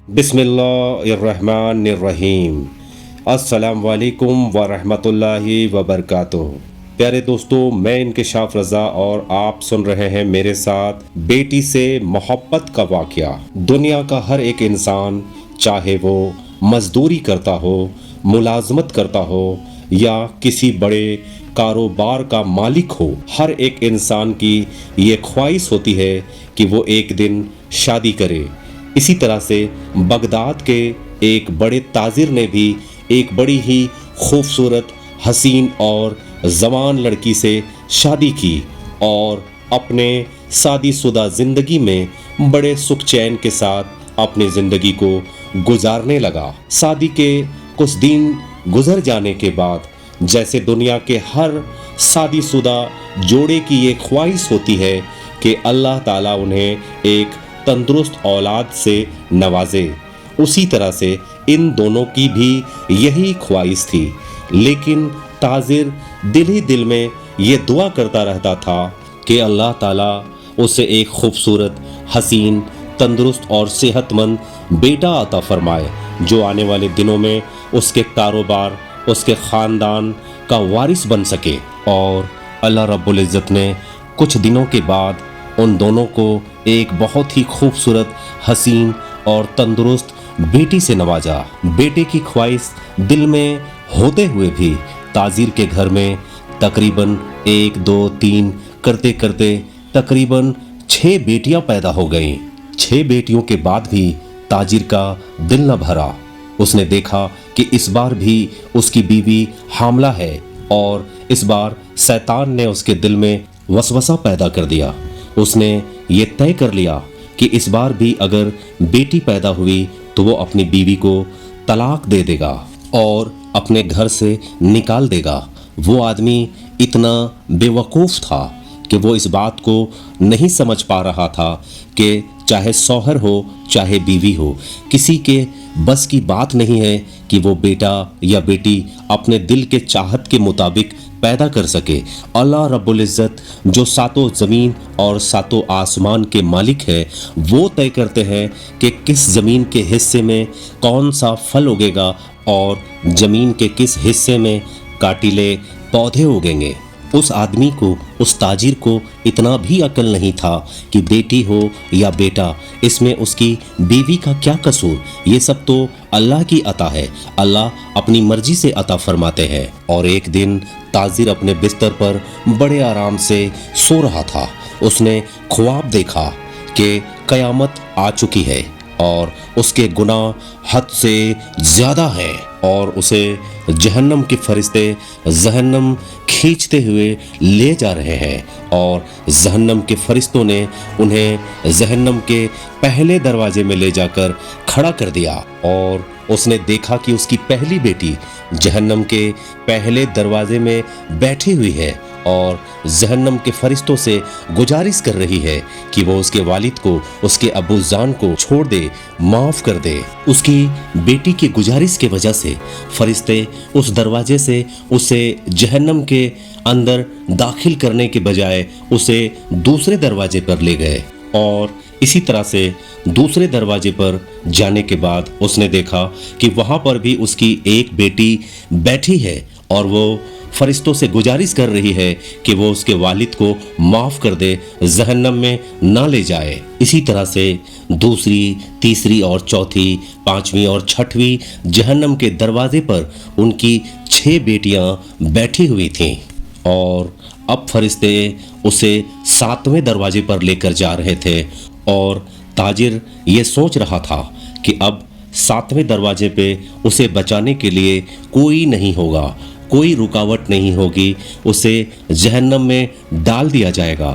बिस्मिल्लाहिर्रहमानिर्रहीम। अस्सलाम वालेकुम व रहमतुल्लाहि व बरकातुहू। प्यारे दोस्तों, मैं इंकिशाफ रज़ा और आप सुन रहे हैं मेरे साथ बेटी से मोहब्बत का वाक़या। दुनिया का हर एक इंसान, चाहे वो मजदूरी करता हो, मुलाजमत करता हो या किसी बड़े कारोबार का मालिक हो, हर एक इंसान की ये ख्वाहिश होती है कि वो एक दिन शादी करे। इसी तरह से बगदाद के एक बड़े ताजिर ने भी एक बड़ी ही खूबसूरत, हसीन और जवान लड़की से शादी की और अपने शादीशुदा ज़िंदगी में बड़े सुख चैन के साथ अपनी ज़िंदगी को गुजारने लगा। शादी के कुछ दिन गुजर जाने के बाद, जैसे दुनिया के हर शादीशुदा जोड़े की ये ख्वाहिश होती है कि अल्लाह ताला उन्हें एक तंदुरुस्त औलाद से नवाजे, उसी तरह से इन दोनों की भी यही ख्वाहिश थी। लेकिन ताजिर दिल ही दिल में ये दुआ करता रहता था कि अल्लाह ताला उसे एक खूबसूरत, हसीन, तंदुरुस्त और सेहतमंद बेटा अता फरमाए, जो आने वाले दिनों में उसके कारोबार, उसके ख़ानदान का वारिस बन सके। और अल्लाह रब्बुल इज़्ज़त ने कुछ दिनों के बाद उन दोनों को एक बहुत ही खूबसूरत, हसीन और तंदुरुस्त बेटी से नवाजा। बेटे की ख्वाहिश दिल में होते हुए भी ताजिर के घर में तकरीबन 1, 2, 3 करते करते तकरीबन 6 बेटियां पैदा हो गईं। 6 बेटियों के बाद भी ताजिर का दिल न भरा। उसने देखा कि इस बार भी उसकी बीवी हामला है और इस बार शैतान ने उसके दिल में वसवसा पैदा कर दिया। उसने ये तय कर लिया कि इस बार भी अगर बेटी पैदा हुई तो वो अपनी बीवी को तलाक दे देगा और अपने घर से निकाल देगा। वो आदमी इतना बेवकूफ़ था कि वो इस बात को नहीं समझ पा रहा था कि चाहे शौहर हो चाहे बीवी हो, किसी के बस की बात नहीं है कि वो बेटा या बेटी अपने दिल के चाहत के मुताबिक पैदा कर सके। अल्लाह रब्बुल इज़्ज़त जो सातों ज़मीन और सातों आसमान के मालिक है, वो तय करते हैं कि किस ज़मीन के हिस्से में कौन सा फल उगेगा और ज़मीन के किस हिस्से में काटिले पौधे उगेंगे। उस आदमी को, उस ताजिर को इतना भी अक्ल नहीं था कि बेटी हो या बेटा, इसमें उसकी बीवी का क्या कसूर। ये सब तो अल्लाह की अता है, अल्लाह अपनी मर्जी से अता फरमाते हैं। और एक दिन ताजिर अपने बिस्तर पर बड़े आराम से सो रहा था। उसने ख्वाब देखा कि क़यामत आ चुकी है और उसके गुनाह हद से ज़्यादा हैं और उसे जहन्नम के फरिश्ते जहन्नम खींचते हुए ले जा रहे हैं। और जहन्नम के फरिश्तों ने उन्हें जहन्नम के पहले दरवाजे में ले जाकर खड़ा कर दिया और उसने देखा कि उसकी पहली बेटी जहन्नम के पहले दरवाजे में बैठी हुई है और जहन्नम के फरिश्तों से गुजारिश कर रही है कि वो उसके वालिद को, उसके अब्बू जान को छोड़ दे, माफ़ कर दे। उसकी बेटी की गुजारिश की वजह से फरिश्ते उस दरवाजे से उसे जहन्नम के अंदर दाखिल करने के बजाय उसे दूसरे दरवाजे पर ले गए। और इसी तरह से दूसरे दरवाजे पर जाने के बाद उसने देखा कि वहाँ पर भी उसकी एक बेटी बैठी है और वो फरिश्तों से गुजारिश कर रही है कि वो उसके वालिद को माफ़ कर दे, जहन्नम में ना ले जाए। इसी तरह से दूसरी, तीसरी और चौथी, पांचवी और छठवीं जहन्नम के दरवाजे पर उनकी 6 बेटियां बैठी हुई थीं और अब फरिश्ते उसे 7वें दरवाजे पर लेकर जा रहे थे। और ताजिर ये सोच रहा था कि अब 7वें दरवाजे पे उसे बचाने के लिए कोई नहीं होगा, कोई रुकावट नहीं होगी, उसे जहन्नम में डाल दिया जाएगा।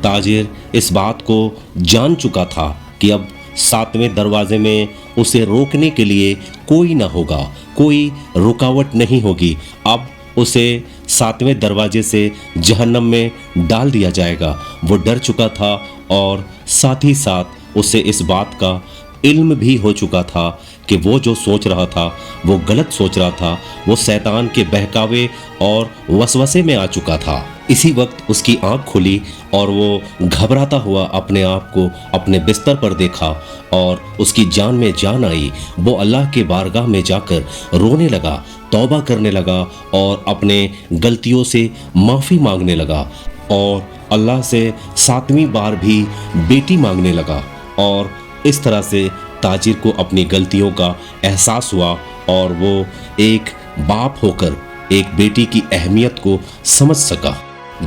ताजिर इस बात को जान चुका था कि अब 7वें दरवाजे में उसे रोकने के लिए कोई ना होगा, कोई रुकावट नहीं होगी। अब उसे 7वें दरवाजे से जहन्नम में डाल दिया जाएगा। वो डर चुका था और साथ ही साथ उसे इस बात का इल्म भी हो चुका था کہ وہ جو سوچ رہا تھا وہ غلط سوچ رہا تھا، وہ شیطان کے بہکاوے اور وسوسے میں آ چکا تھا۔ اسی وقت اس کی آنکھ کھلی اور وہ گھبراتا ہوا اپنے آپ کو اپنے بستر پر دیکھا اور اس کی جان میں جان آئی۔ وہ اللہ کے بارگاہ میں جا کر رونے لگا، توبہ کرنے لگا اور اپنے غلطیوں سے معافی مانگنے لگا اور اللہ سے 7ویں بار بھی بیٹی مانگنے لگا، اور اس طرح سے تاجر کو اپنی غلطیوں کا احساس ہوا اور وہ ایک باپ ہو کر ایک بیٹی کی اہمیت کو سمجھ سکا۔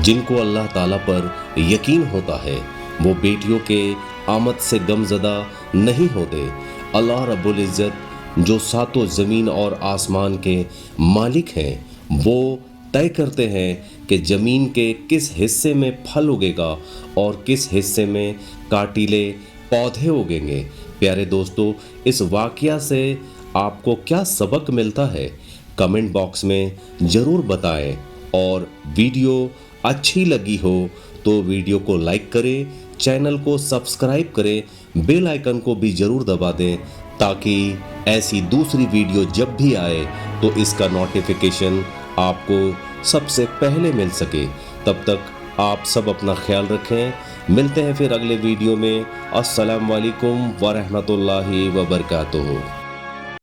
جن کو اللہ تعالیٰ پر یقین ہوتا ہے وہ بیٹیوں کے آمد سے غم زدہ نہیں ہوتے۔ اللہ رب العزت جو ساتوں زمین اور آسمان کے مالک ہیں وہ طے کرتے ہیں کہ زمین کے کس حصے میں پھل اگے گا اور کس حصے میں کاٹیلے پودے اگیں گے۔ پیارے دوستو، اس واقعہ سے آپ کو کیا سبق ملتا ہے؟ کمنٹ باکس میں ضرور بتائیں، اور ویڈیو اچھی لگی ہو تو ویڈیو کو لائک کریں، چینل کو سبسکرائب کریں، بیل آئیکن کو بھی ضرور دبا دیں تاکہ ایسی دوسری ویڈیو جب بھی آئے تو اس کا نوٹیفیکیشن آپ کو سب سے پہلے مل سکے۔ تب تک آپ سب اپنا خیال رکھیں، ملتے ہیں پھر اگلے ویڈیو میں۔ السلام علیکم ورحمۃ اللہ وبرکاتہ۔